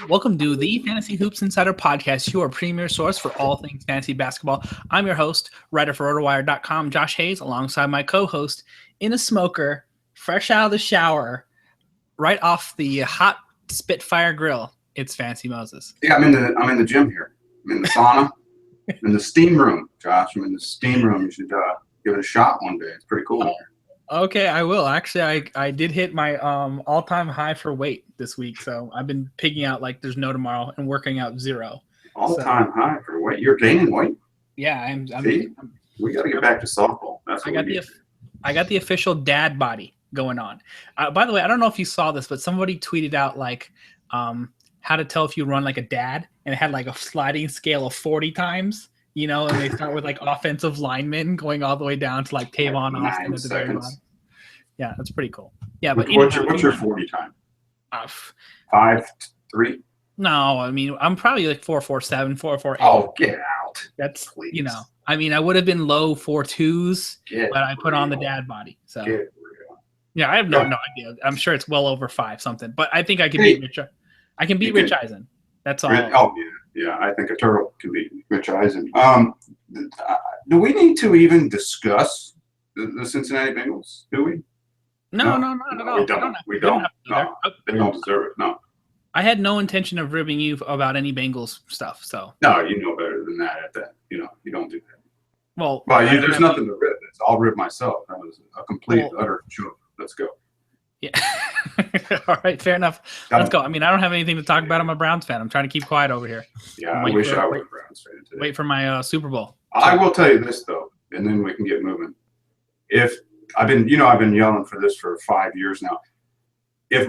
Welcome to the Fantasy Hoops Insider Podcast, your premier source for all things fantasy basketball. I'm your host, writer for RotoWire.com, Josh Hayes, alongside my co-host, in a smoker, fresh out of the shower, right off the hot Spitfire grill. It's Fancy Moses. Yeah, I'm in the gym here. I'm in the sauna. I'm in the steam room, Josh. I'm in the steam room. You should give it a shot one day. It's pretty cool in here. Okay, I will. Actually, I did hit my all-time high for weight this week, so I've been pigging out like there's no tomorrow and working out zero. All-time high for weight. You're gaining weight? Yeah, We got to get back to softball. That's what I got the official dad body going on. By the way, I don't know if you saw this, but somebody tweeted out like how to tell if you run like a dad, and it had like a sliding scale of 40 times. You know, and they start with like offensive linemen going all the way down to like Tavon Austin at the very bottom. Yeah, that's pretty cool. Yeah, but what's your 40 time? 5'3"? No, I mean I'm probably like 4.47, 4.48. Oh, get out! That's please. You know, I mean I would have been low 4.2s, but I put on the dad body. So yeah, I have no idea. I'm sure it's well over 5 something, but I think I can beat Rich. I can beat Rich Eisen. That's all. Oh yeah, I think a turtle can beat Rich Eisen. Do we need to even discuss the Cincinnati Bengals? Do we? No, not at all. We don't. No, they don't deserve it. No. I had no intention of ribbing you about any Bengals stuff. So no, you know better than that. You don't do that. Well, there's nothing to rib. I'll rib myself. That was a complete utter joke. Let's go. Yeah. All right, fair enough. Let's go. I mean, I don't have anything to talk about. I'm a Browns fan. I'm trying to keep quiet over here. Yeah, I wish I were a Browns fan today. Wait for my Super Bowl. I will tell you this though, and then we can get moving. If I've been yelling for this for 5 years now. If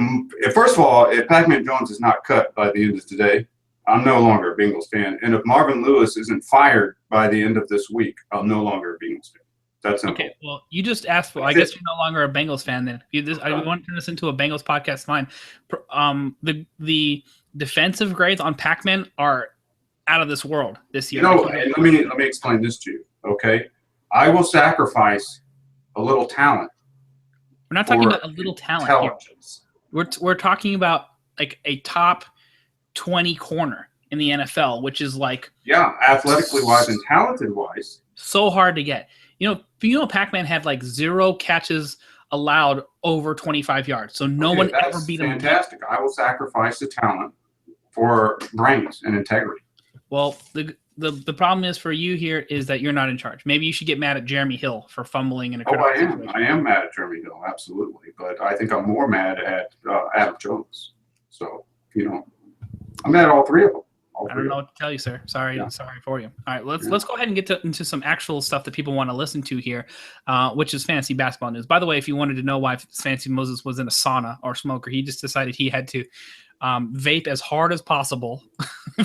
first of all, if Pac-Man Jones is not cut by the end of today, I'm no longer a Bengals fan. And if Marvin Lewis isn't fired by the end of this week, I'm no longer a Bengals fan. That's simple. Okay. Well, you just asked for. I guess you're no longer a Bengals fan then. I want to turn this into a Bengals podcast. Fine. The defensive grades on Pac-Man are out of this world this year. And let me explain this to you. Okay, I will sacrifice a little talent. We're not talking about a little talent here. We're talking about like a top 20 corner in the NFL, which is like athletically wise and talented wise, so hard to get. You know, Pac-Man had like 0 catches allowed over 25 yards, so no one ever beat him. Fantastic! I will sacrifice the talent for brains and integrity. Well, the problem is for you here is that you're not in charge. Maybe you should get mad at Jeremy Hill for fumbling in a critical situation. I am mad at Jeremy Hill, absolutely, but I think I'm more mad at Adam Jones. So I'm mad at all three of them. I don't know what to tell you, sir. Sorry for you. All right, let's go ahead and get into some actual stuff that people want to listen to here, which is fantasy basketball news. By the way, if you wanted to know why Fancy Moses was in a sauna or smoker, he just decided he had to vape as hard as possible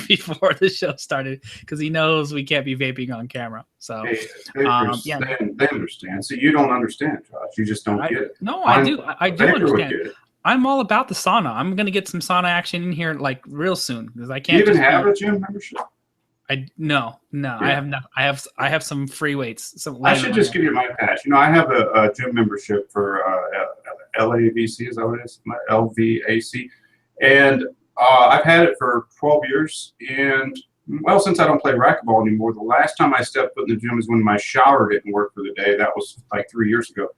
before the show started because he knows we can't be vaping on camera. So they understand. So you don't understand, Josh. You just don't get it. No, I do. I do understand. I'm all about the sauna. I'm gonna get some sauna action in here like real soon because I can't. Do you even have a gym membership? No. Yeah. I have not. I have some free weights. I should just give you my patch. I have a gym membership for LAVC. Is that what it is? My LVAC, and I've had it for 12 years. And since I don't play racquetball anymore, the last time I stepped foot in the gym is when my shower didn't work for the day. That was like 3 years ago.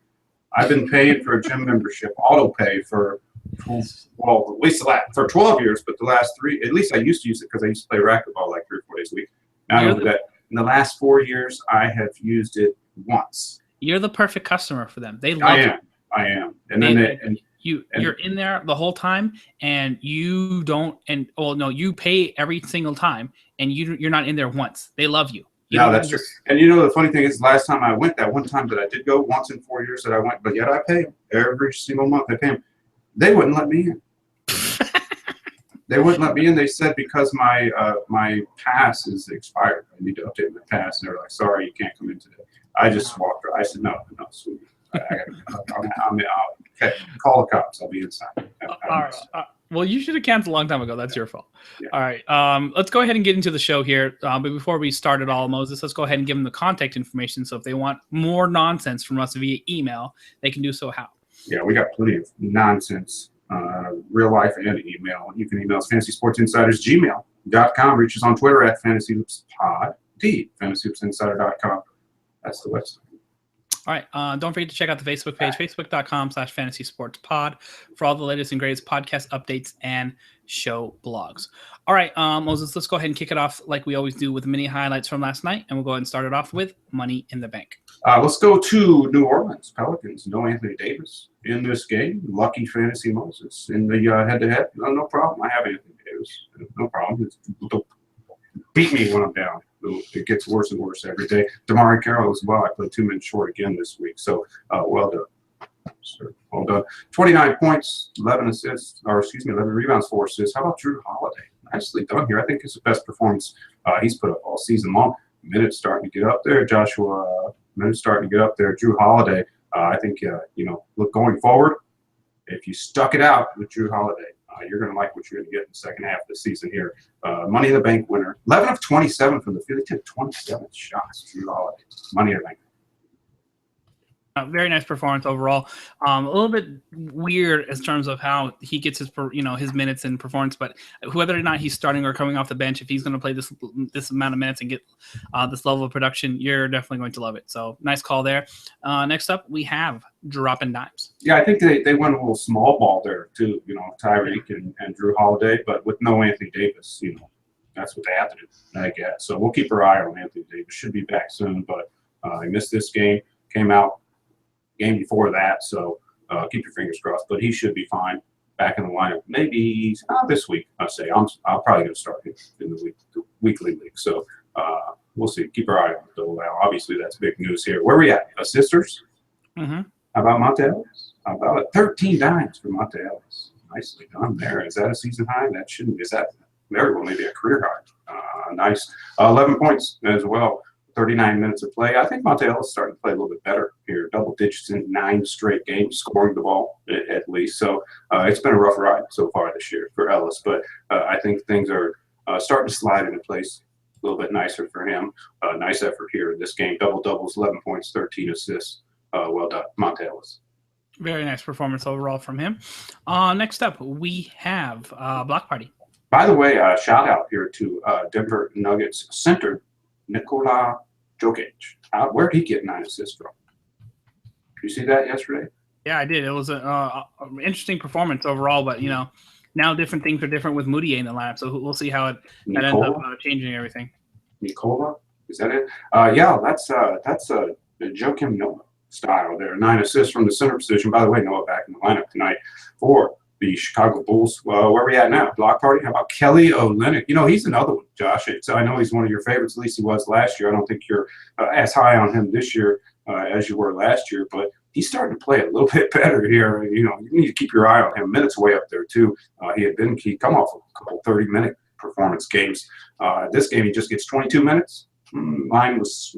I've been paying for a gym membership, auto pay for, at least for 12 years, but the last 3, at least I used to use it because I used to play racquetball like 3 or 4 days a week. Now I do that. In the last 4 years, I have used it once. You're the perfect customer for them. They love it. I am. And then you're in there the whole time, and you don't. And you pay every single time, and you're not in there once. They love you. No, that's true. And the funny thing is, last time I went, that one time that I did go, once in 4 years that I went, but yet I pay them every single month. I pay them. They wouldn't let me in. They wouldn't let me in. They said because my pass is expired. I need to update my pass. And they were like, sorry, you can't come in today. I just walked. I said, no, sweetie. I'm out. Okay, call the cops. I'll be inside. All right. Well, you should have canceled a long time ago. That's your fault. Yeah. All right. Let's go ahead and get into the show here. But before we start at all, Moses, let's go ahead and give them the contact information. So if they want more nonsense from us via email, they can do so how? Yeah, we got plenty of nonsense real life and email. You can email us fantasysportsinsiders@gmail.com. Reach us on Twitter at fantasyhoopspod. fantasyhoopsinsider.com. That's the website. All right. Don't forget to check out the Facebook page, facebook.com/fantasysportspod for all the latest and greatest podcast updates and show blogs. All right, Moses, let's go ahead and kick it off like we always do with mini highlights from last night, and we'll go ahead and start it off with Money in the Bank. Let's go to New Orleans Pelicans. No Anthony Davis in this game. Lucky Fantasy Moses in the head-to-head. No problem. I have Anthony Davis. No problem. Beat me when I'm down. It gets worse and worse every day. Damari Carroll as well. I played 2 minutes short again this week. So well done. Sir, well done. 29 points, 11 assists, 11 rebounds, 4 assists. How about Drew Holiday? Nicely done here. I think it's the best performance he's put up all season long. Minutes starting to get up there. Joshua, minutes starting to get up there. Drew Holiday, I think, look, going forward, if you stuck it out with Drew Holiday, you're going to like what you're going to get in the second half of the season here. Money in the Bank winner. 11 of 27 from the field. He took 27 shots. Drew Holiday. Money in the Bank. Very nice performance overall. A little bit weird in terms of how he gets his minutes and performance, but whether or not he's starting or coming off the bench, if he's going to play this amount of minutes and get this level of production, you're definitely going to love it. So nice call there. Next up, we have dropping dimes. Yeah, I think they went a little small ball there too. Tyreek and Drew Holiday, but with no Anthony Davis, that's what they have to do, I guess. So we'll keep our eye on Anthony Davis. Should be back soon, but he missed this game. Came out game before that, so keep your fingers crossed. But he should be fine, back in the lineup. Maybe this week. I'll probably going to start in the weekly league. So we'll see. Keep our eye on it though. Obviously, that's big news here. Where are we at? Assisters? Mm-hmm. How about Monte Ellis? How about it? 13 dimes for Monte Ellis. Nicely done there. Is that a season high? That shouldn't be. Is that very well maybe a career high? Nice. 11 points as well. 39 minutes of play. I think Monte Ellis is starting to play a little bit better here. Double digits in 9 straight games, scoring the ball at least. So it's been a rough ride so far this year for Ellis. But I think things are starting to slide into place a little bit nicer for him. Nice effort here in this game. Double-doubles, 11 points, 13 assists. Well done, Monte Ellis. Very nice performance overall from him. Next up, we have Block Party. By the way, shout out here to Denver Nuggets center, Nikola Jokic. Where did he get 9 assists from? Did you see that yesterday? Yeah, I did. It was an interesting performance overall, but now different things are different with Moutier in the lineup, so we'll see how that ends up changing everything. Nikola, is that it? Yeah, that's Joakim Noah style there. 9 assists from the center position. By the way, Noah back in the lineup tonight for the Chicago Bulls. Well, where are we at now? Block Party? How about Kelly Olynyk? He's another one, Josh. I know he's one of your favorites. At least he was last year. I don't think you're as high on him this year as you were last year, but he's starting to play a little bit better here. You need to keep your eye on him. Minutes way up there, too. He'd come off a couple 30-minute performance games. This game, he just gets 22 minutes. Line was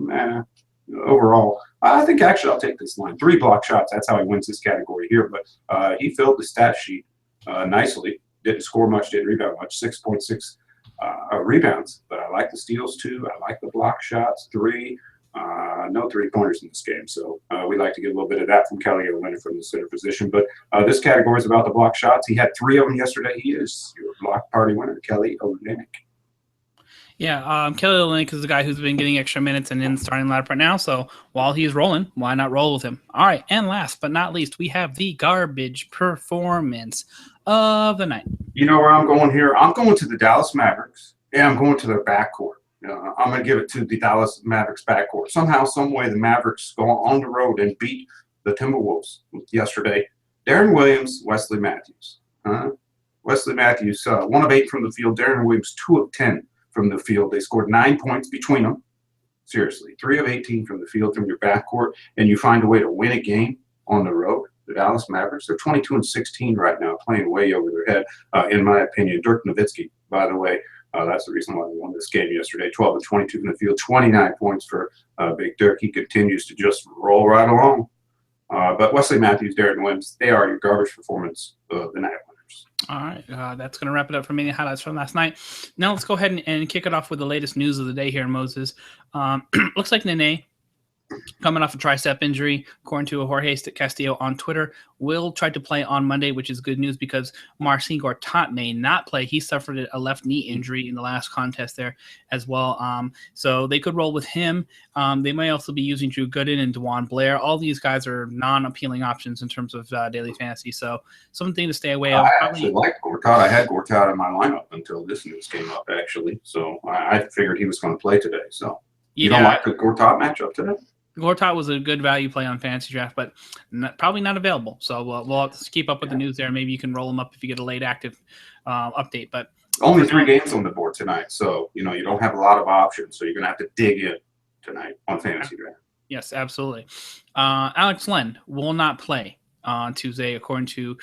overall. I think actually I'll take this line. 3 block shots. That's how he wins this category here. But he filled the stat sheet nicely. Didn't score much, didn't rebound much. 6.6 rebounds. But I like the steals too. I like the block shots. 3. No 3-pointers in this game. So we like to get a little bit of that from Kelly Olynyk from the center position. But this category is about the block shots. He had 3 of them yesterday. He is your Block Party winner, Kelly Olynyk. Yeah, Kelly Olynyk is the guy who's been getting extra minutes and in the starting lineup right now. So while he's rolling, why not roll with him? All right, and last but not least, we have the garbage performance of the night. You know where I'm going here? I'm going to the Dallas Mavericks, and I'm going to their backcourt. I'm going to give it to the Dallas Mavericks backcourt. Somehow, some way, the Mavericks go on the road and beat the Timberwolves yesterday. Darren Williams, Wesley Matthews. Wesley Matthews, 1 of 8 from the field. Darren Williams, 2 of 10 from the field. They scored 9 points between them. Seriously, 3 of 18 from the field from your backcourt, and you find a way to win a game on the road. The Dallas Mavericks, they're 22-16 right now, playing way over their head, in my opinion. Dirk Nowitzki, by the way, that's the reason why we won this game yesterday. 12 of 22 from the field, 29 points for Big Dirk. He continues to just roll right along. But Wesley Matthews, Darren Williams, they are your garbage performance of the night. All right, that's going to wrap it up for many highlights from last night. Now let's go ahead and kick it off with the latest news of the day here, Moses. Looks like Nene coming off a tricep injury, according to Jorge Castillo on Twitter. Will try to play on Monday, which is good news because Marcin Gortat may not play. He suffered a left knee injury in the last contest there as well. So they could roll with him. They may also be using Drew Gooden and DeJuan Blair. All these guys are non-appealing options in terms of daily fantasy. So something to stay away of. I actually liked Gortat. I had Gortat in my lineup until this news came up, actually. So I figured he was going to play today. So you don't like the Gortat matchup today? Gortat was a good value play on Fantasy Draft, but probably not available. So we'll have to keep up with the news there. Maybe you can roll him up if you get a late active update. But only 3 games on the board tonight, so you don't have a lot of options. So you're going to have to dig in tonight on Fantasy Draft. Yes, absolutely. Alex Len will not play on Tuesday, according to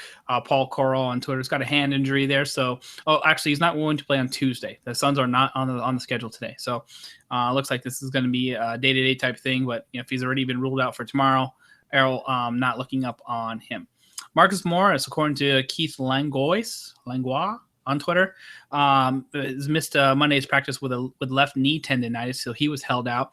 Paul Corral on Twitter. He's got a hand injury there, so actually he's not willing to play on Tuesday. The Suns are not on the schedule today, so looks like this is going to be a day-to-day type thing. But if he's already been ruled out for tomorrow, Errol not looking up on him. Marcus Morris, according to Keith Langlois on Twitter, has missed Monday's practice with left knee tendonitis, so he was held out.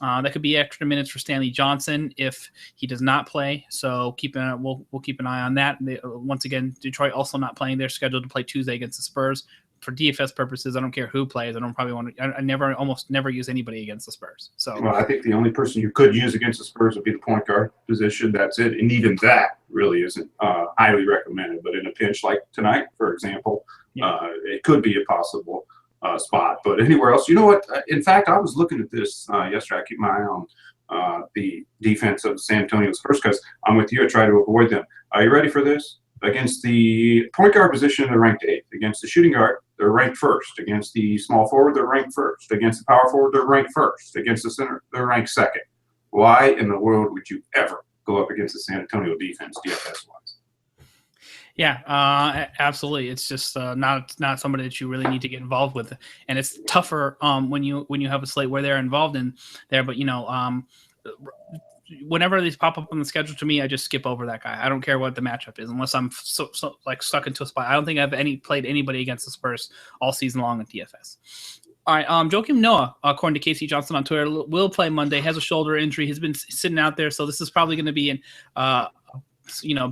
That could be extra minutes for Stanley Johnson if he does not play. So we'll keep an eye on that. Once again, Detroit also not playing. They're scheduled to play Tuesday against the Spurs. For DFS purposes, I don't care who plays. I don't probably want to. I almost never use anybody against the Spurs. So I think the only person you could use against the Spurs would be the point guard position. That's it, and even that really isn't highly recommended. But in a pinch like tonight, for example, it could be a possible spot. But anywhere else, you know what? In fact, I was looking at this yesterday. I keep my eye on the defense of the San Antonio Spurs because I'm with you. I try to avoid them. Are you ready for this? Against the point guard position, they're ranked 8th. Against the shooting guard, they're ranked 1st. Against the small forward, they're ranked 1st. Against the power forward, they're ranked 1st. Against the center, they're ranked 2nd. Why in the world would you ever go up against the San Antonio defense, DFS-wise? Yeah, absolutely. It's just not somebody that you really need to get involved with, and it's tougher when you have a slate where they're involved in there. But whenever these pop up on the schedule to me, I just skip over that guy. I don't care what the matchup is, unless I'm so like stuck into a spot. I don't think I've played anybody against the Spurs all season long in DFS. All right, Joakim Noah, according to Casey Johnson on Twitter, will play Monday. Has a shoulder injury. He's been sitting out there, so this is probably going to be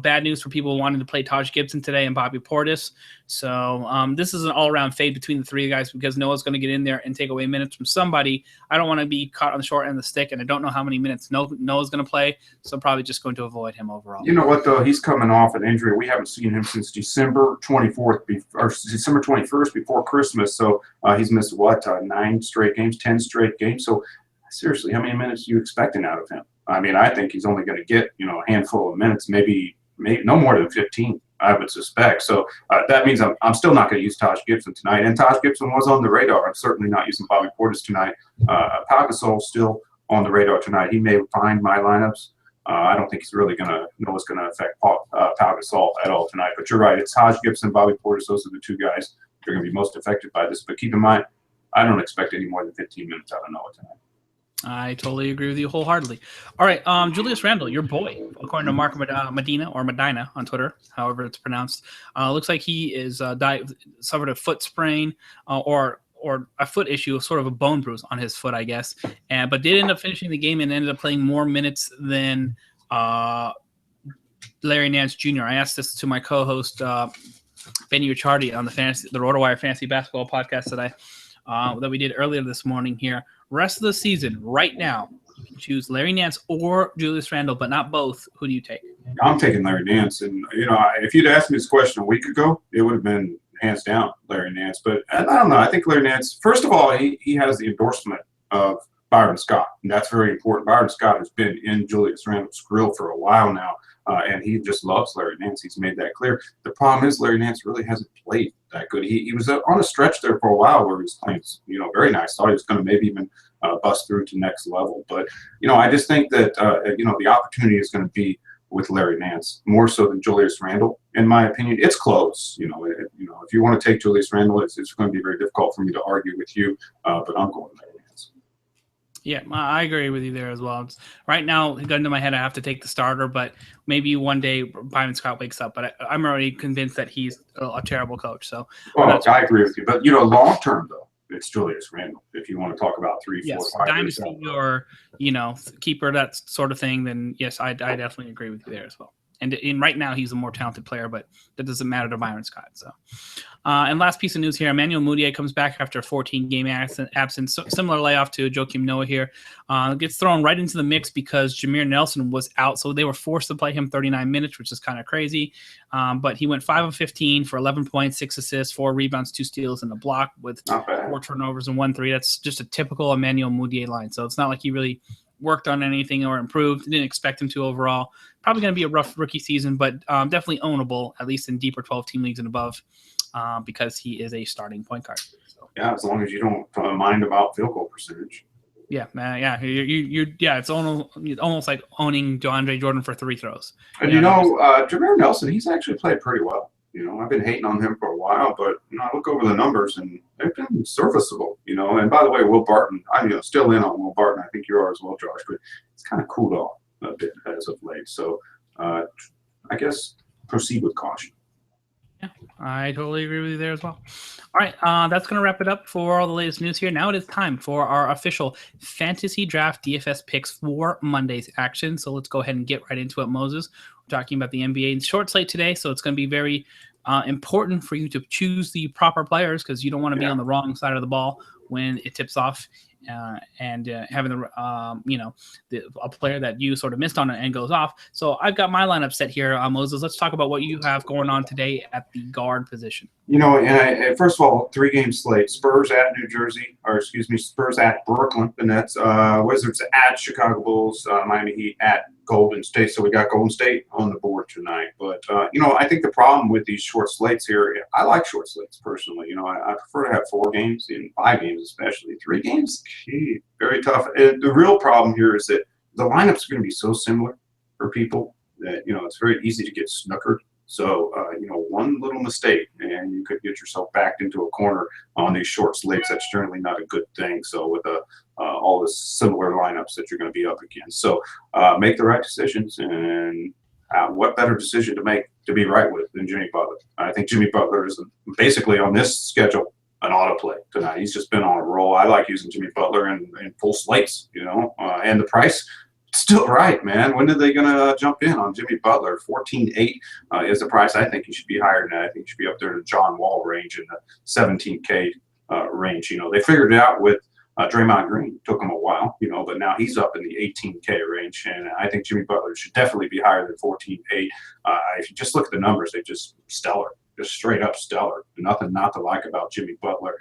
bad news for people wanting to play Taj Gibson today and Bobby Portis. So this is an all-around fade between the 3 guys because Noah's going to get in there and take away minutes from somebody. I don't want to be caught on the short end of the stick, and I don't know how many minutes Noah's going to play, so I'm probably just going to avoid him overall. You know what, though? He's coming off an injury. We haven't seen him since December 21st before Christmas, so he's missed, 9 straight games, 10 straight games. So seriously, how many minutes are you expecting out of him? I mean, I think he's only going to get, a handful of minutes, maybe no more than 15, I would suspect. So that means I'm still not going to use Taj Gibson tonight. And Taj Gibson was on the radar. I'm certainly not using Bobby Portis tonight. Pau Gasol still on the radar tonight. He may find my lineups. I don't think he's really going to know what's going to affect Pau Gasol at all tonight. But you're right. It's Taj Gibson, Bobby Portis. Those are the 2 guys that are going to be most affected by this. But keep in mind, I don't expect any more than 15 minutes out of Noah tonight. I totally agree with you wholeheartedly. All right, Julius Randle, your boy, according to Mark Medina on Twitter, however it's pronounced, looks like he is suffered a foot sprain or a foot issue, sort of a bone bruise on his foot, I guess, but did end up finishing the game and ended up playing more minutes than Larry Nance Jr. I asked this to my co-host Benny Ricciardi on the RotoWire Fantasy Basketball podcast that we did earlier this morning here. Rest of the season, right now, you can choose Larry Nance or Julius Randle, but not both. Who do you take? I'm taking Larry Nance. And, if you'd asked me this question a week ago, it would have been hands down Larry Nance. But I don't know. I think Larry Nance, first of all, he has the endorsement of Byron Scott, and that's very important. Byron Scott has been in Julius Randle's grill for a while now, and he just loves Larry Nance. He's made that clear. The problem is Larry Nance really hasn't played that good. He was on a stretch there for a while where he was playing, very nice. Thought he was going to maybe even bust through to next level. But, I just think that, the opportunity is going to be with Larry Nance more so than Julius Randle, in my opinion. It's close. If you want to take Julius Randle, it's going to be very difficult for me to argue with you, but I'm going Larry Nance. Yeah, I agree with you there as well. Right now, gun to my head, I have to take the starter, but maybe one day Byron Scott wakes up. But I'm already convinced that he's a terrible coach. So, I agree with you. But long term, though, it's Julius Randle. If you want to talk about 3, 4, Yes, 5 dynasty or keeper, that sort of thing. Then yes, I definitely agree with you there as well. And right now he's a more talented player, but that doesn't matter to Byron Scott. So, and last piece of news here: Emmanuel Mudiay comes back after a 14-game absence, similar layoff to Joakim Noah here. Gets thrown right into the mix because Jameer Nelson was out, so they were forced to play him 39 minutes, which is kind of crazy. But he went 5 of 15 for 11 points, 6 assists, 4 rebounds, 2 steals, and a block with 4 turnovers and 1 3. That's just a typical Emmanuel Mudiay line. So it's not like he really worked on anything or improved. Didn't expect him to overall. Probably going to be a rough rookie season, but definitely ownable, at least in deeper 12-team leagues and above, because he is a starting point guard. So. Yeah, as long as you don't mind about field goal percentage. Yeah, it's almost like owning DeAndre Jordan for 3 throws. And Jameer Nelson, he's actually played pretty well. I've been hating on him for a while, but I look over the numbers and they've been serviceable. And by the way, Will Barton, I'm still in on Will Barton. I think you are as well, Josh, but it's kind of cooled off a bit as of late. So I guess proceed with caution. Yeah, I totally agree with you there as well. All right, that's going to wrap it up for all the latest news here. Now it is time for our official fantasy draft DFS picks for Monday's action. So let's go ahead and get right into it, Moses. We're talking about the NBA short slate today, so it's going to be very important for you to choose the proper players because you don't want to be on the wrong side of the ball when it tips off. And having a player that you sort of missed on and goes off. So I've got my lineup set here, Moses. Let's talk about what you have going on today at the guard position. And first of all, 3-game slate: Spurs at Spurs at Brooklyn, the Nets, Wizards at Chicago Bulls, Miami Heat at Golden State. So we got Golden State on the board tonight. But I think the problem with these short slates here, I like short slates personally. I prefer to have 4 games, in 5 games especially. 3 games, very tough. And the real problem here is that the lineups are going to be so similar for people that it's very easy to get snookered. So one little mistake and you could get yourself backed into a corner on these short slates. That's generally not a good thing. So with all the similar lineups that you're going to be up against, so make the right decisions. And what better decision to make to be right with than Jimmy Butler? I think Jimmy Butler is basically on this schedule an autoplay tonight. He's just been on a roll. I like using Jimmy Butler in full slates, and the price. Still right, man. When are they going to jump in on Jimmy Butler? 14.8 is the price. I think he should be higher than that. I think he should be up there in the John Wall range in the 17K range. They figured it out with Draymond Green. It took him a while, but now he's up in the 18K range. And I think Jimmy Butler should definitely be higher than 14.8. If you just look at the numbers, they're just stellar. Just straight up stellar. Nothing not to like about Jimmy Butler.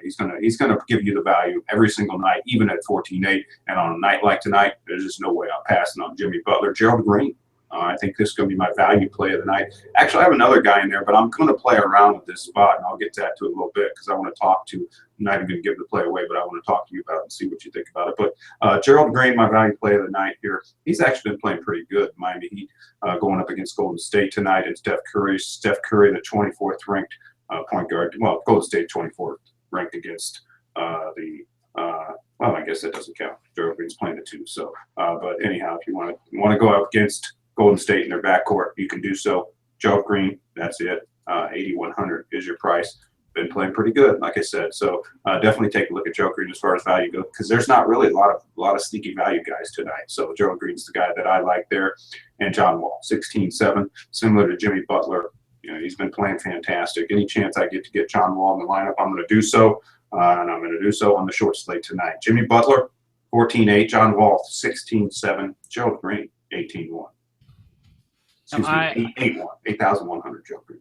He's gonna give you the value every single night, even at 14.8. And on a night like tonight, there's just no way I'm passing on Jimmy Butler. Gerald Green. I think this is going to be my value play of the night. Actually, I have another guy in there, but I'm going to play around with this spot, and I'll get to that to a little bit because I want to talk to. I'm not even going to give the play away, but I want to talk to you about it and see what you think about it. But Gerald Green, my value play of the night here, he's actually been playing pretty good. Miami Heat going up against Golden State tonight. And Steph Curry, the 24th ranked point guard. Well, Golden State 24th ranked against well, I guess that doesn't count. Gerald Green's playing the 2. So, but anyhow, if you want to go up against Golden State in their backcourt, you can do so. Gerald Green, that's it. 8,100 is your price. Been playing pretty good, like I said. So definitely take a look at Gerald Green as far as value goes, because there's not really a lot of sneaky value guys tonight. So Gerald Green's the guy that I like there, and John Wall, 16.7, similar to Jimmy Butler. He's been playing fantastic. Any chance I get to get John Wall in the lineup, I'm going to do so, and I'm going to do so on the short slate tonight. Jimmy Butler, 14.8, John Wall, 16.7, Gerald Green, 18.1. 8,100 Joe Green.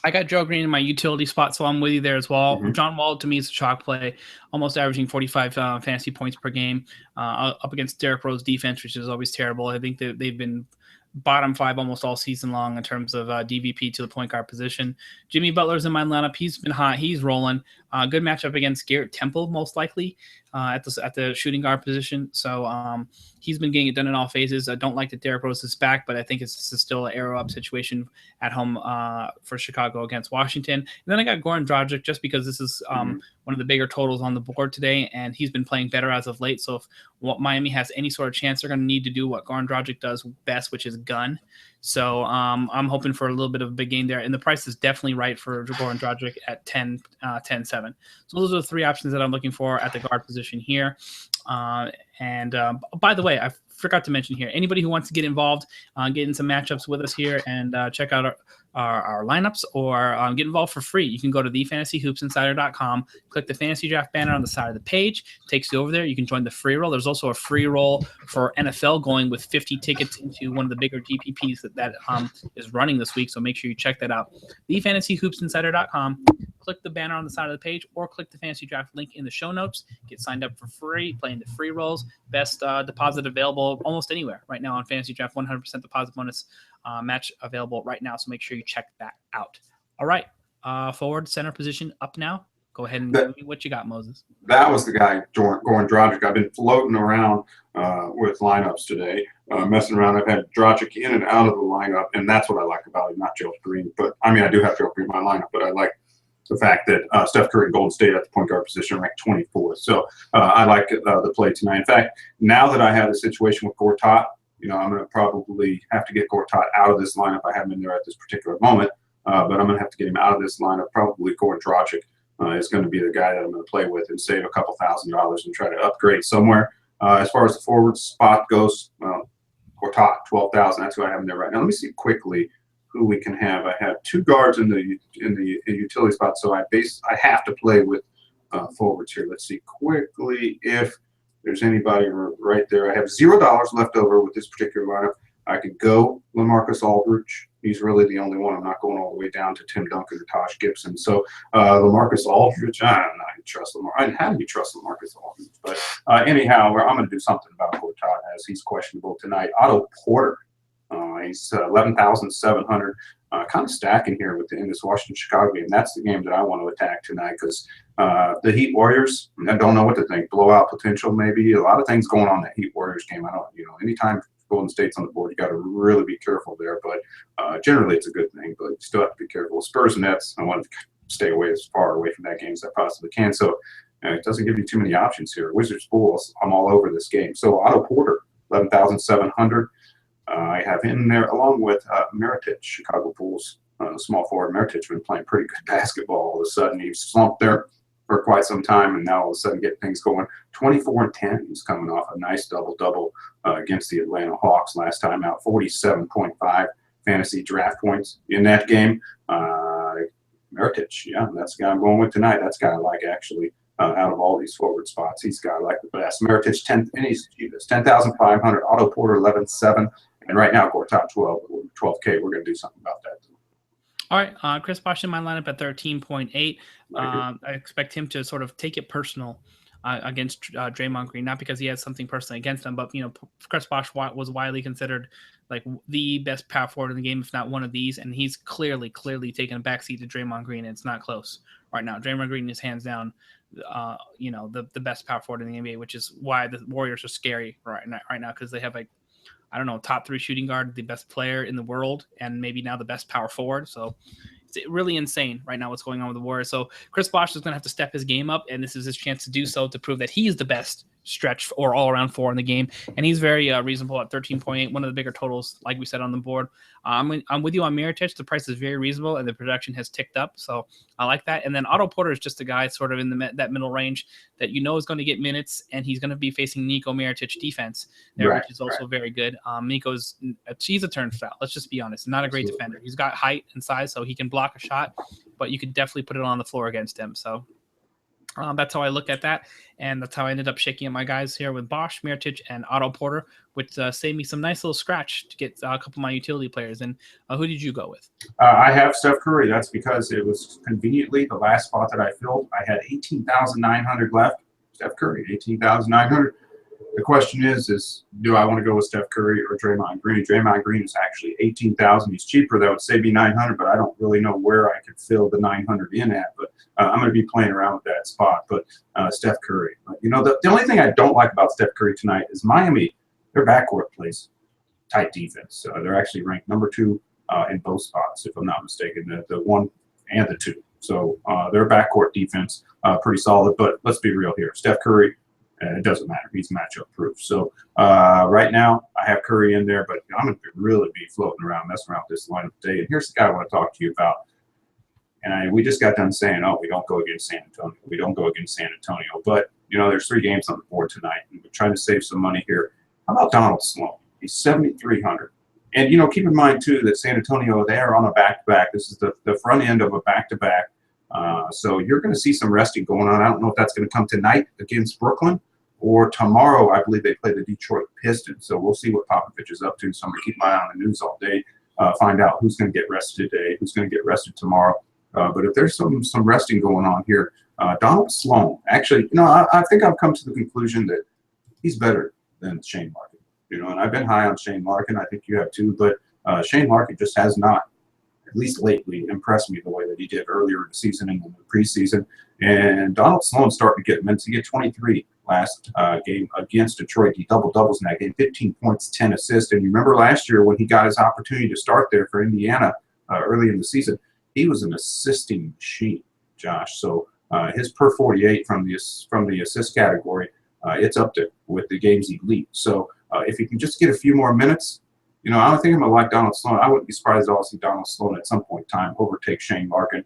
I got Joe Green in my utility spot, so I'm with you there as well. Mm-hmm. John Wall, to me, is a chalk play, almost averaging 45 fantasy points per game up against Derrick Rose defense, which is always terrible. I think that they've been bottom 5 almost all season long in terms of DVP to the point guard position. Jimmy Butler's in my lineup. He's been hot. He's rolling. Good matchup against Garrett Temple, most likely at the shooting guard position. So he's been getting it done in all phases. I don't like that Derrick Rose is back, but I think it's still an arrow up situation at home for Chicago against Washington. And then I got Goran Dragic just because this is one of the bigger totals on the board today, and he's been playing better as of late. So if Miami has any sort of chance, they're going to need to do what Goran Dragic does best, which is gun. So I'm hoping for a little bit of a big gain there. And the price is definitely right for Goran Dragic at 10-7. So those are the three options that I'm looking for at the guard position here. And by the way, I forgot to mention here, anybody who wants to get involved, get in some matchups with us here and check out our lineups or get involved for free. You can go to thefantasyhoopsinsider.com, click the fantasy draft banner on the side of the page, takes you over there. You can join the free roll. There's also a free roll for NFL going with 50 tickets into one of the bigger GPPs that is running this week. So make sure you check that out. Thefantasyhoopsinsider.com. Click the banner on the side of the page or click the fantasy draft link in the show notes. Get signed up for free, playing the free rolls. Best deposit available almost anywhere right now on fantasy draft. 100% deposit bonus match available right now. So make sure you check that out. All right. Forward center position up now. Go ahead and give me what you got, Moses. That was the guy, Goran Dragic. I've been floating around with lineups today, messing around. I've had Dragic in and out of the lineup, and that's what I like about him, not Joe Green. But, I mean, I do have Joe Green in my lineup, but I like the fact that Steph Curry and Golden State at the point guard position ranked 24th. So I like the play tonight. In fact, now that I have a situation with Gortat, I'm going to probably have to get Gortat out of this lineup. I have him in there at this particular moment, but I'm going to have to get him out of this lineup. Probably Goran Dragic is going to be the guy that I'm going to play with and save a couple $1,000s and try to upgrade somewhere. As far as the forward spot goes, Gortat, 12,000. That's who I have in there right now. Let me see quickly who we can have. I have two guards in the utility spot, so I have to play with forwards here. Let's see quickly if there's anybody right there. I have $0 left over with this particular lineup. I could go LaMarcus Aldridge. He's really the only one. I'm not going all the way down to Tim Duncan or Taj Gibson. So LaMarcus Aldridge, I don't know. I trust LaMarcus. How do you trust LaMarcus Aldridge? But anyhow, I'm going to do something about Gortat as he's questionable tonight. Otto Porter. He's 11,700. Kind of stacking here in this Washington-Chicago game. That's the game that I want to attack tonight because the Heat Warriors, I don't know what to think. Blowout potential, maybe. A lot of things going on in that Heat Warriors game. I don't, anytime Golden State's on the board, you got to really be careful there. But generally, it's a good thing. But you still have to be careful. Spurs and Nets, I want to stay away as far away from that game as I possibly can. So it doesn't give you too many options here. Wizards Bulls, I'm all over this game. So Otto Porter, 11,700. I have him there along with Mirotic, Chicago Bulls, small forward. Mirotic been playing pretty good basketball. All of a sudden, he slumped there for quite some time, and now all of a sudden getting things going. 24-10. He's coming off a nice double-double against the Atlanta Hawks last time out. 47.5 fantasy draft points in that game. Mirotic, yeah, that's the guy I'm going with tonight. That's the guy I like, actually. Out of all these forward spots, he's got like the best. Mirotic 10,500. Otto Porter 11,700, and right now Gortat 12K. We're going to do something about that. All right, Chris Bosh in my lineup at 13.8. I expect him to sort of take it personal against Draymond Green, not because he has something personally against him, but Chris Bosh was widely considered like the best power forward in the game, if not one of these, and he's clearly taking a backseat to Draymond Green, and it's not close right now. Draymond Green is hands down the best power forward in the NBA, which is why the Warriors are scary right now because they have top 3 shooting guard, the best player in the world, and maybe now the best power forward. So it's really insane right now what's going on with the Warriors. So Chris Bosh is going to have to step his game up, and this is his chance to do so to prove that he's the best stretch or all-around 4 in the game, and he's very reasonable at 13.8, one of the bigger totals, like we said on the board. I'm with you on Mirotic. The price is very reasonable, and the production has ticked up, so I like that. And then Otto Porter is just a guy sort of in that middle range that is going to get minutes, and he's going to be facing Nico Mirotic defense there, which is also very good. He's a turnstile. Let's just be honest. Not a great defender. He's got height and size, so he can block a shot, but you could definitely put it on the floor against him. So that's how I look at that, and that's how I ended up shaking up my guys here with Bosh, Mirotic, and Otto Porter, which saved me some nice little scratch to get a couple of my utility players. And who did you go with? I have Steph Curry. That's because it was conveniently the last spot that I filled. I had 18,900 left. Steph Curry, 18,900. The question is do I want to go with Steph Curry or Draymond Green? Draymond Green is actually 18,000. He's cheaper. That would save me 900, but I don't really know where I could fill the 900 in at. But I'm going to be playing around with that spot. But Steph Curry, the only thing I don't like about Steph Curry tonight is Miami. Their backcourt plays tight defense. They're actually ranked number 2 in both spots, if I'm not mistaken, the 1 and the 2. So their backcourt defense pretty solid. But let's be real here. Steph Curry It doesn't matter. He's matchup proof. So right now, I have Curry in there, but I'm going to really be floating around, messing around with this lineup today. And here's the guy I want to talk to you about. And we just got done saying, oh, we don't go against San Antonio. We don't go against San Antonio. But, there's 3 games on the board tonight, and we're trying to save some money here. How about Donald Sloan? He's 7,300. And, keep in mind, too, that San Antonio, they are on a back-to-back. This is the front end of a back-to-back. So you're going to see some resting going on. I don't know if that's going to come tonight against Brooklyn or tomorrow. I believe they play the Detroit Pistons. So we'll see what Popovich is up to. So I'm going to keep my eye on the news all day, find out who's going to get rested today, who's going to get rested tomorrow. But if there's some resting going on here, Donald Sloan, actually, I think I've come to the conclusion that he's better than Shane Larkin. And I've been high on Shane Larkin. I think you have too. But Shane Larkin just has not, at least lately, impressed me the way that he did earlier in the season and in the preseason. And Donald Sloan's starting to get minutes. He get 23 last game against Detroit. He double-doubles in that game, 15 points, 10 assists. And you remember last year when he got his opportunity to start there for Indiana early in the season, he was an assisting machine, Josh. So his per 48 from the assist category, it's up there with the game's elite. So if he can just get a few more minutes, I don't think I'm going to like Donald Sloan. I wouldn't be surprised at all to see Donald Sloan at some point in time overtake Shane Larkin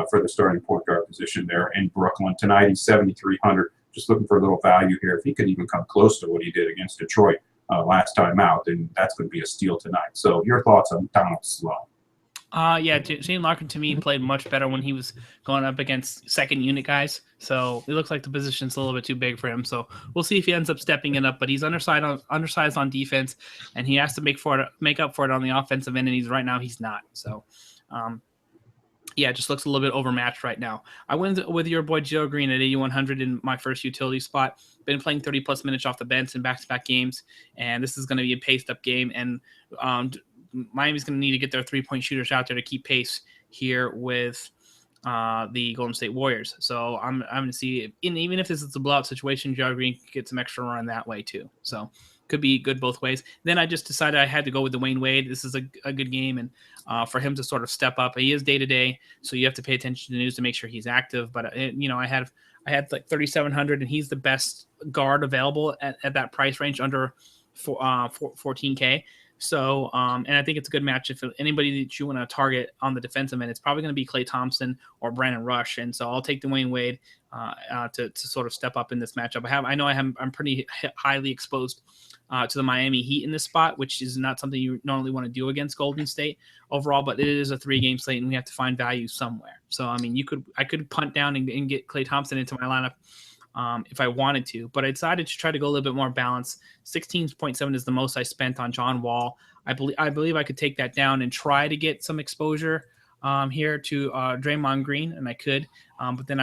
for the starting point guard position there in Brooklyn. Tonight he's 7,300. Just looking for a little value here. If he could even come close to what he did against Detroit last time out, then that's going to be a steal tonight. So your thoughts on Donald Sloan? Yeah, Shane Larkin to me played much better when he was going up against second unit guys. So it looks like the position's a little bit too big for him. So we'll see if he ends up stepping it up. But he's undersized on defense, and he has to make up for it on the offensive end. And right now he's not. So, it just looks a little bit overmatched right now. I went with your boy Joe Green at 8,100 in my first utility spot. Been playing 30+ minutes off the bench in back-to-back games, and this is going to be a paced-up game. And Miami's going to need to get their 3-point shooters out there to keep pace here with the Golden State Warriors. So I'm going to see, even if this is a blowout situation, Joe Green could get some extra run that way too. So could be good both ways. Then I just decided I had to go with Dwayne Wade. This is a good game, and for him to sort of step up. He is day-to-day, so you have to pay attention to the news to make sure he's active. But, I had like 3,700, and he's the best guard available at that price range under 14K. So, and I think it's a good match. If anybody that you want to target on the defensive end, it's probably going to be Klay Thompson or Brandon Rush. And so I'll take Dwayne Wade to sort of step up in this matchup. I'm pretty highly exposed to the Miami Heat in this spot, which is not something you normally want to do against Golden State overall, but it is a 3-game slate and we have to find value somewhere. So, I mean, I could punt down and get Klay Thompson into my lineup if I wanted to, but I decided to try to go a little bit more balanced. 16.7 is the most I spent on John Wall. I believe I could take that down and try to get some exposure here to Draymond Green, and I could, but then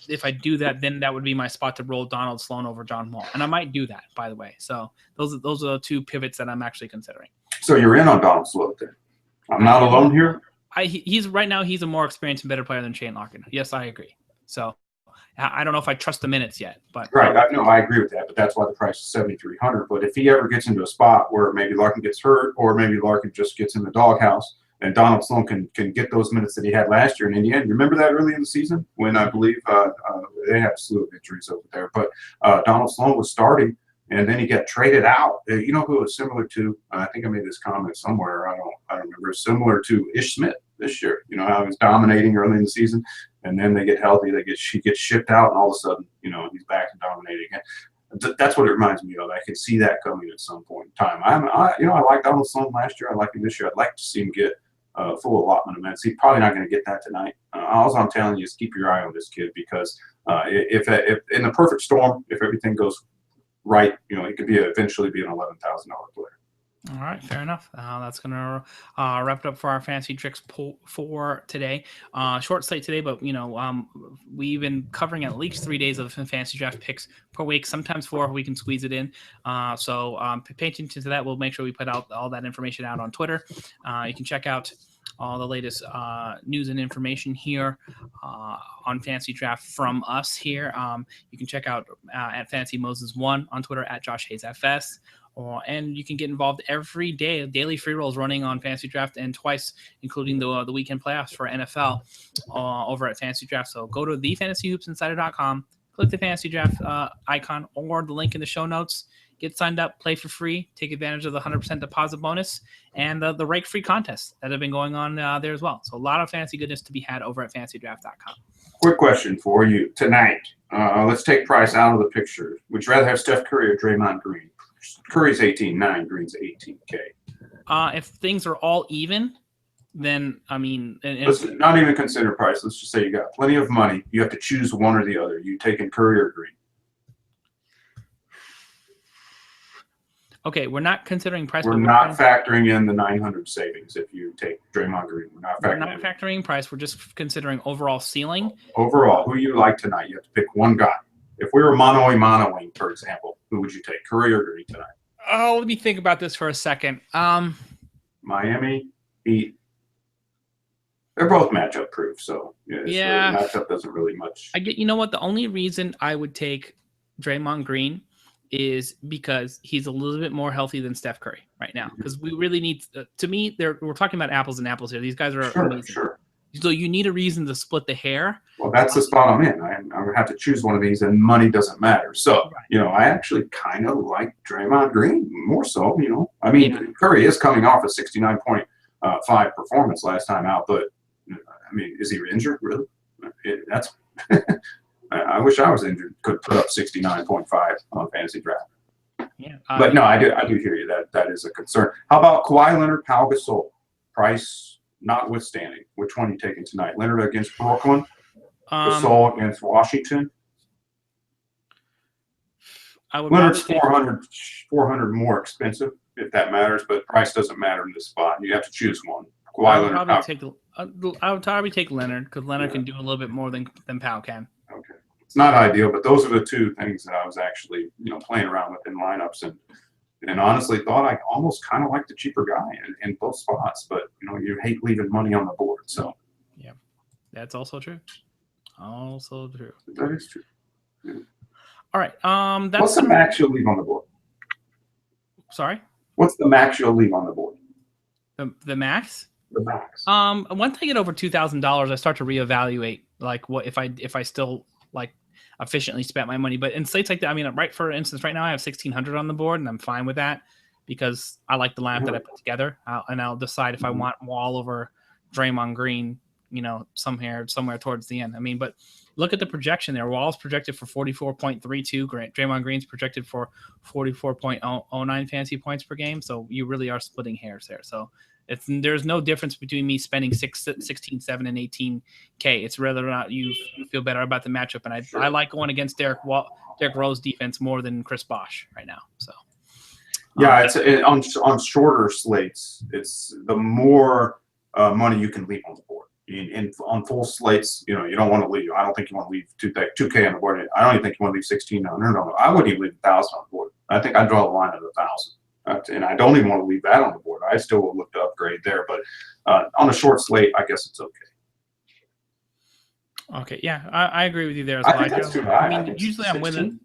if I do that, then that would be my spot to roll Donald Sloan over John Wall, and I might do that, by the way. So those are the 2 pivots that I'm actually considering. So you're in on Donald Sloan then? I'm not alone here. He's right now. He's a more experienced and better player than Shane Larkin. Yes, I agree. So I don't know if I trust the minutes yet, but right. I agree with that, but that's why the price is 7,300. But if he ever gets into a spot where maybe Larkin gets hurt, or maybe Larkin just gets in the doghouse, and Donald Sloan can get those minutes that he had last year in Indiana. You remember that early in the season when I believe they had a slew of injuries over there, but Donald Sloan was starting, and then he got traded out. You know who it was similar to? I think I made this comment somewhere. I don't remember. Similar to Ish Smith this year. You know how he was dominating early in the season, and then they get healthy. He gets shipped out, and all of a sudden, he's back and dominating again. That's what it reminds me of. I can see that coming at some point in time. I liked Donald Sloan last year. I like him this year. I'd like to see him get full allotment of minutes. He's probably not going to get that tonight. All I'm telling you is keep your eye on this kid, because if in the perfect storm, if everything goes right, he could eventually be an $11,000 player. All right, fair enough. That's going to wrap it up for our fantasy tricks for today. Short slate today, but we've been covering at least 3 days of fantasy draft picks per week, sometimes 4 if we can squeeze it in. So pay attention to that. We'll make sure we put out all that information out on Twitter. You can check out all the latest news and information here on Fantasy Draft from us here. You can check out at Fantasy Moses 1 on Twitter, at Josh Hayes FS. And you can get involved every day. Daily free rolls running on Fantasy Draft, and twice, including the weekend playoffs for NFL over at Fantasy Draft. So go to thefantasyhoopsinsider.com, click click the fantasy draft icon or the link in the show notes. Get signed up, play for free, take advantage of the 100% deposit bonus and the rake free contests that have been going on there as well. So a lot of fantasy goodness to be had over at fantasydraft.com. Quick question for you tonight. Let's take price out of the picture. Would you rather have Steph Curry or Draymond Green? Curry's 18.9, Green's 18K. If things are all even, then I mean, let's not even consider price. Let's just say you got plenty of money. You have to choose one or the other. You taking Curry or Green? Okay, we're not considering price. We're not factoring in the 900 savings if you take Draymond Green. We're not factoring price. We're just considering overall ceiling. Overall, who you like tonight? You have to pick one guy. If we were monoing, for example, who would you take, Curry or Green tonight? Oh, let me think about this for a second. Miami Heat. They're both matchup proof, so yeah, matchup doesn't really much. You know what? The only reason I would take Draymond Green is because he's a little bit more healthy than Steph Curry right now. Because we really need, to me, we're talking about apples and apples here. These guys are amazing. Sure. So you need a reason to split the hair. Well, that's the spot I'm in. I'm going to have to choose one of these, and money doesn't matter. So, I actually kind of like Draymond Green more so, I mean, Curry is coming off a 69.5 performance last time out, but, I mean, is he injured, really? That's I wish I was injured, could put up 69.5 on fantasy draft. Yeah, but no, I do hear you. That is a concern. How about Kawhi Leonard, Pau Gasol? Price notwithstanding, which one are you taking tonight? Leonard against Brooklyn, Gasol against Washington. Leonard's 400 more expensive, if that matters, but price doesn't matter in this spot. You have to choose one. Kawhi Leonard. I would probably take Leonard because Leonard can do a little bit more than Pau can. Okay. It's not ideal, but those are the two things that I was actually, playing around with in lineups and honestly thought I almost kind of like the cheaper guy in both spots, but you hate leaving money on the board. So yeah, that's also true. That is true. Yeah. All right. What's the max you'll leave on the board? Sorry? What's the max you'll leave on the board? The max? The max. Once I get over $2,000, I start to reevaluate like what if I still like efficiently spent my money. But in slates like that, I mean, for instance, right now I have 1,600 on the board, and I'm fine with that because I like the lineup that I put together, and I'll decide if I want Wall over Draymond Green, somewhere towards the end. I mean, but look at the projection there. Wall's projected for 44.32. Draymond Green's projected for 44.09 fantasy points per game. So you really are splitting hairs there. So there's no difference between me spending 16, 7, and 18K. It's whether or not you feel better about the matchup. And I like going against Derrick Rose defense more than Chris Bosh right now. So yeah, on shorter slates, it's the more money you can leave on the board. On full slates, you don't want to leave. I don't think you want to leave 2K on the board. I don't even think you want to leave 1,600. No, I wouldn't even leave 1,000 on the board. I think I'd draw the line at 1,000. And I don't even want to leave that on the board. I still would look to upgrade there, but on a short slate, I guess it's okay. Okay, yeah, I agree with you there as well. I think that's too high. I mean,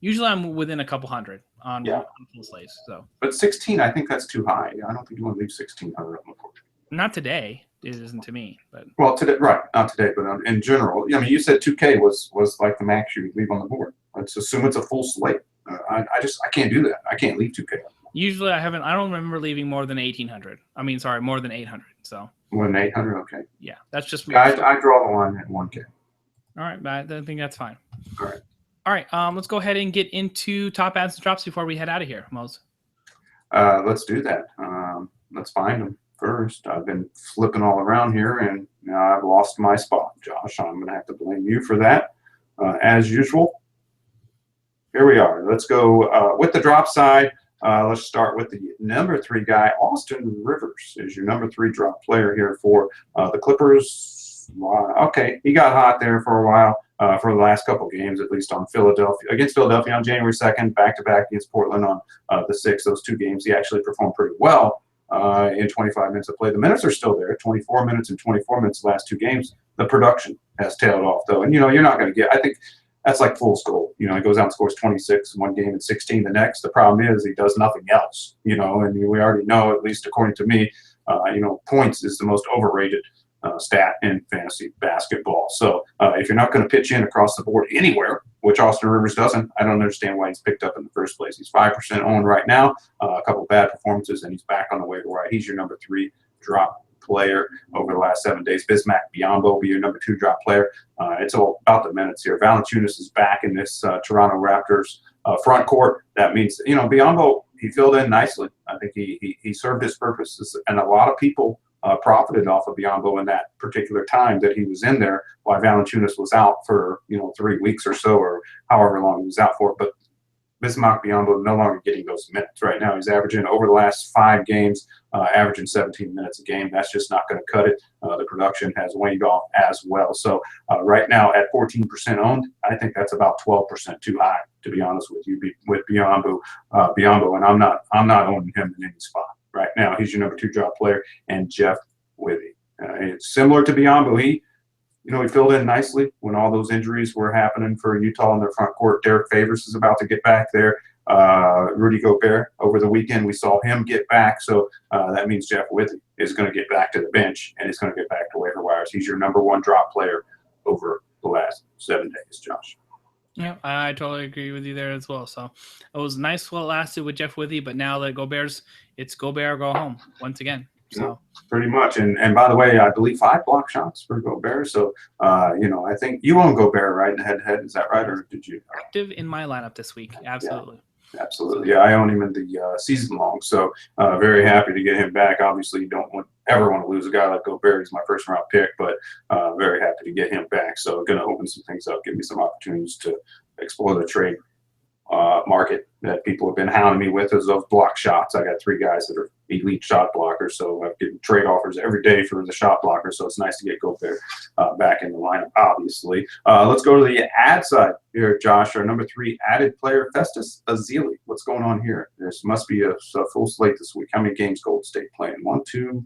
usually I'm within a couple hundred on full slates. So, but 16, I think that's too high. I don't think you want to leave 1,600 on the board. Not today. It isn't to me, but today, right? Not today, but in general. I mean, you said 2K was like the max you would leave on the board. Let's assume it's a full slate. I can't do that. I can't leave 2K. Usually, I don't remember leaving more than 1,800. I mean, sorry, more than 800. So more than 800, okay. Yeah, that's just. I draw the line at 1K. All right, but I think that's fine. All right. All right. Let's go ahead and get into top ads and drops before we head out of here, Mose. Let's do that. Let's find them first. I've been flipping all around here, and now I've lost my spot. Josh, I'm going to have to blame you for that, as usual. Here we are. Let's go with the drop side. Let's start with the number 3 guy. Austin Rivers is your number 3 drop player here for the Clippers. Okay, he got hot there for a while for the last couple games, at least against Philadelphia on January 2nd, back-to-back against Portland on the 6th. Those 2 games, he actually performed pretty well in 25 minutes of play. The minutes are still there, 24 minutes and 24 minutes the last 2 games. The production has tailed off, though. And, you're not going to get – I think – that's like fool's gold. He goes out and scores 26 one game and 16 the next. The problem is he does nothing else, and we already know, at least according to me, points is the most overrated stat in fantasy basketball. So if you're not going to pitch in across the board anywhere, which Austin Rivers doesn't. I don't understand why he's picked up in the first place. He's 5% owned right now, a couple bad performances, and he's back on the waiver wire. He's your number 3 drop player over the last 7 days. Bismack Biyombo will be your number 2 drop player. It's all about the minutes here. Valanciunas is back in this Toronto Raptors front court. That means, Biyombo, he filled in nicely. I think he served his purposes, and a lot of people profited off of Biyombo in that particular time that he was in there, while Valanciunas was out for 3 weeks or so, or however long he was out for. But Bismack Biyombo no longer getting those minutes right now. He's averaging over the last 5 games, averaging 17 minutes a game. That's just not going to cut it. The production has waned off as well. So right now at 14% owned, I think that's about 12% too high, to be honest with you, with Biyombo, and I'm not owning him in any spot right now. He's your number 2 drop player, and Jeff Withey. It's similar to Biyombo. He filled in nicely when all those injuries were happening for Utah in their front court. Derek Favors is about to get back there. Rudy Gobert over the weekend, we saw him get back. So that means Jeff Withey is going to get back to the bench, and he's going to get back to waiver wires. He's your number 1 drop player over the last 7 days, Josh. Yeah, I totally agree with you there as well. So it was nice while it lasted with Jeff Withey, but now that it's Gobert or go home once again. So yeah, pretty much. And by the way, I believe 5 block shots for Gobert. So, I think you own Gobert, right, in head-to-head. Is that right, or did you? Active in my lineup this week. Absolutely. Yeah, absolutely. Yeah, I own him in the season long. So very happy to get him back. Obviously, you don't ever want to lose a guy like Gobert. He's my first-round pick, but very happy to get him back. So going to open some things up, give me some opportunities to explore the trade market that people have been hounding me with as of block shots. I got 3 guys that are elite shot blockers, so I'm getting trade offers every day for the shot blocker. So it's nice to get Gobert back in the lineup, obviously. Let's go to the ad side here, Josh. Our number 3 added player, Festus Ezeli. What's going on here? There must be a full slate this week. How many games Golden State playing? 1, 2,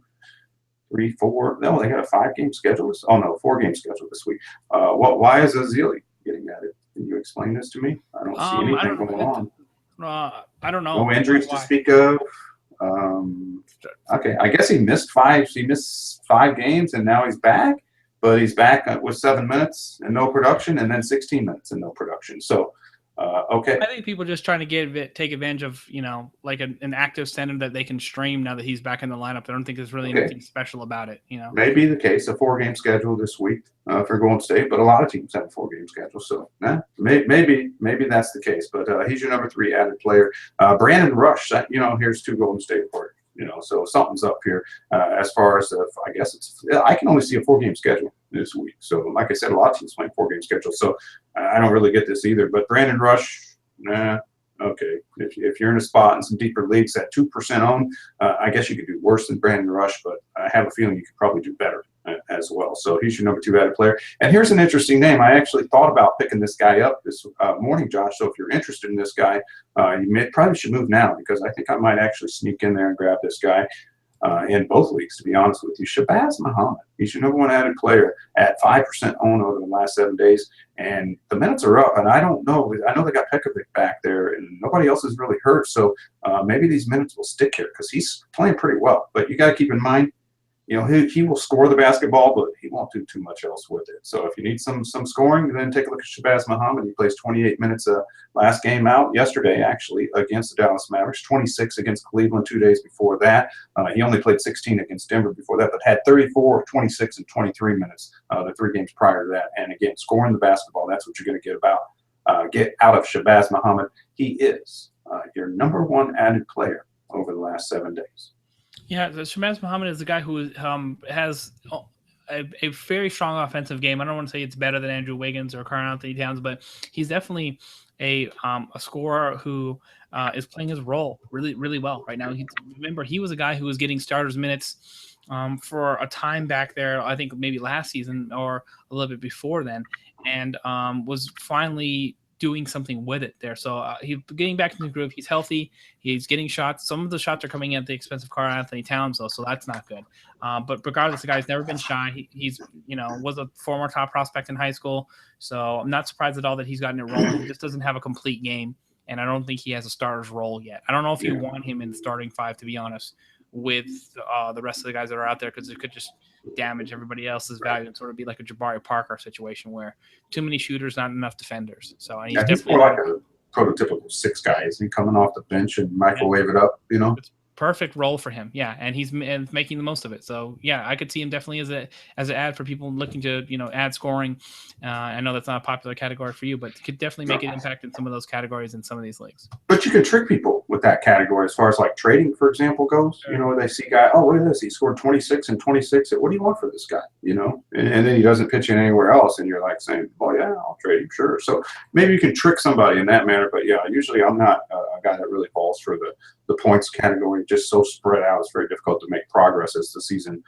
3, 4. No, they got a 5-game schedule. Oh no, 4-game schedule this week. Why is Ezeli getting added? Can you explain this to me? I don't see anything going on. I don't know. No injuries to speak of. Okay, I guess he missed 5. He missed 5 games, and now he's back. But he's back with 7 minutes and no production, and then 16 minutes and no production. So, okay. I think people are just trying to take advantage of like an active center that they can stream now that he's back in the lineup. I don't think there's really anything special about it. Maybe the case, a 4-game schedule this week for Golden State, but a lot of teams have a 4-game schedule. So maybe that's the case. But he's your number 3 added player. Brandon Rush. Here's 2 Golden State players. So something's up here as far as I guess I can only see a 4-game schedule this week. So like I said, a lot of teams playing 4-game schedule. So I don't really get this either. But Brandon Rush, okay. If you're in a spot in some deeper leagues at 2% owned, I guess you could do worse than Brandon Rush. But I have a feeling you could probably do better as well. So he's your number 2 added player. And here's an interesting name. I actually thought about picking this guy up this morning, Josh. So if you're interested in this guy, you probably should move now, because I think I might actually sneak in there and grab this guy in both leagues, to be honest with you. Shabazz Muhammad. He's your number 1 added player at 5% owned over the last 7 days. And the minutes are up, and I don't know. I know they got Pekovic back there, and nobody else is really hurt. So maybe these minutes will stick here, because he's playing pretty well. But you got to keep in mind, he will score the basketball, but he won't do too much else with it. So if you need some scoring, then take a look at Shabazz Muhammad. He plays 28 minutes last game out yesterday, actually, against the Dallas Mavericks, 26 against Cleveland 2 days before that. He only played 16 against Denver before that, but had 34, 26, and 23 minutes the 3 games prior to that. And again, scoring the basketball, that's what you're going to get out of Shabazz Muhammad. He is your number 1 added player over the last 7 days. Yeah, Shabazz Muhammad is the guy who has a very strong offensive game. I don't want to say it's better than Andrew Wiggins or Karl-Anthony Towns, but he's definitely a scorer who is playing his role really, really well right now. Remember, he was a guy who was getting starters minutes for a time back there, I think maybe last season or a little bit before then, and was finally doing something with it there. So he's getting back in the groove. He's healthy. He's getting shots. Some of the shots are coming at the expense of Karl-Anthony Towns, though, so that's not good. But regardless, the guy's never been shy. He's was a former top prospect in high school, so I'm not surprised at all that he's gotten it rolling. He just doesn't have a complete game, and I don't think he has a starter's role yet. I don't know if you want him in the starting 5, to be honest, with the rest of the guys that are out there, because it could just damage everybody else's value and sort of be like a Jabari Parker situation where too many shooters, not enough defenders. So and he's definitely more like a prototypical 6 guy. Is he coming off the bench and microwave it up? You know, it's perfect role for him. Yeah, and he's making the most of it. So yeah, I could see him definitely as an ad for people looking to add scoring. I know that's not a popular category for you, but could definitely make an impact in some of those categories in some of these leagues. But you can trick people with that category as far as like trading, for example, goes. You know, they see a guy, oh, look at this, he scored 26 and 26. What do you want for this guy? You know, and then he doesn't pitch in anywhere else, and you're like saying, oh yeah, I'll trade him, sure. So maybe you can trick somebody in that manner. But yeah, usually I'm not a guy that really falls for the points category. Just so spread out, it's very difficult to make progress as the season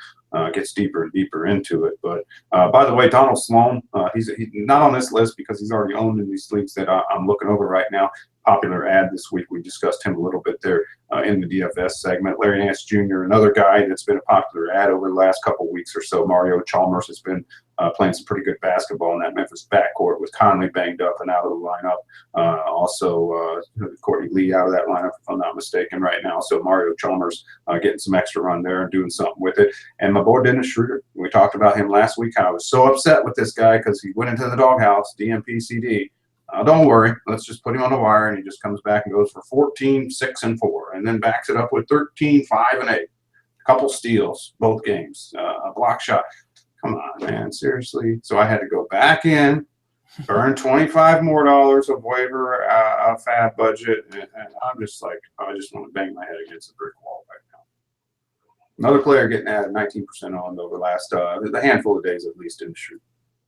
gets deeper and deeper into it. But by the way, Donald Sloan, he's not on this list because he's already owned in these leagues that I'm looking over right now. Popular ad this week. We discussed him a little bit there in the DFS segment. Larry Nance Jr., another guy that's been a popular ad over the last couple of weeks or so. Mario Chalmers has been playing some pretty good basketball in that Memphis backcourt with Conley banged up and out of the lineup. Also, Courtney Lee out of that lineup, if I'm not mistaken, right now. So Mario Chalmers getting some extra run there and doing something with it. And my boy Dennis Schroeder, we talked about him last week. I was so upset with this guy because he went into the doghouse, DMP CD. Don't worry, let's just put him on the wire, and he just comes back and goes for 14, 6, and 4, and then backs it up with 13, 5, and 8. A couple steals, both games, a block shot. Come on, man, seriously. So I had to go back in, burn $25 more of waiver fab budget, and I'm just like, I just want to bang my head against the brick wall right now. Another player getting added 19% on over the last the handful of days at least in the shoot.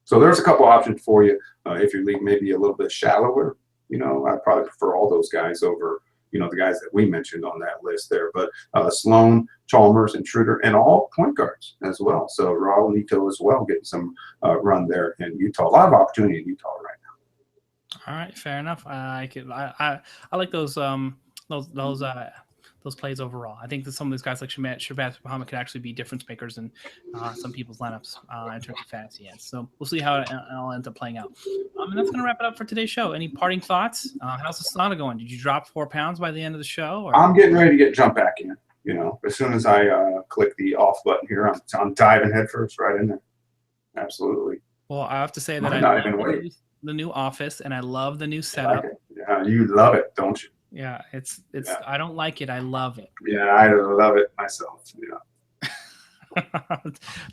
So there's a couple options for you if your league may be a little bit shallower. You know, I'd probably prefer all those guys over, you know, the guys that we mentioned on that list there. But Sloan, Chalmers, and Schroeder, and all point guards as well. So Raul Neto as well getting some run there in Utah. A lot of opportunity in Utah right now. All right, fair enough. I like those plays overall. I think that some of these guys like Shabazz Muhammad could actually be difference makers in some people's lineups in terms of fantasy ads. So we'll see how it all ends up playing out. And that's going to wrap it up for today's show. Any parting thoughts? How's the sauna going? Did you drop 4 pounds by the end of the show? Or? I'm getting ready to get jump back in. You know, as soon as I click the off button here, I'm diving headfirst right in there. Absolutely. Well, I have to say that I love the new office and I love the new setup. Like yeah, you love it, don't you? Yeah, it's. Yeah. I don't like it. I love it. Yeah, I love it myself. Yeah.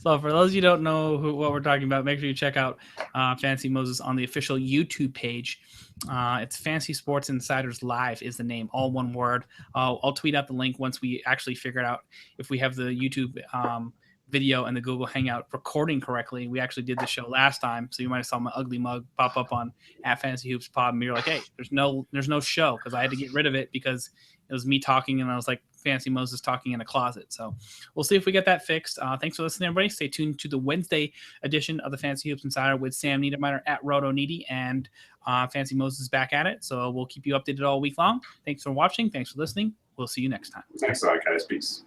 So for those of you who don't know what we're talking about, make sure you check out Fantasy Moses on the official YouTube page. It's Fantasy Sports Insiders Live is the name, all one word. I'll tweet out the link once we actually figure it out if we have the YouTube video and the Google Hangout recording correctly. We actually did the show last time, so you might have saw my ugly mug pop up on @FantasyHoopsPod, and you're like, "Hey, there's no show," because I had to get rid of it because it was me talking, and I was like Fantasy Moses talking in a closet. So we'll see if we get that fixed. Thanks for listening, everybody. Stay tuned to the Wednesday edition of the Fantasy Hoops Insider with Sam Niedermeyer @RotoNeedy, and Fantasy Moses back at it. So we'll keep you updated all week long. Thanks for watching. Thanks for listening. We'll see you next time. Thanks a lot, guys. Peace.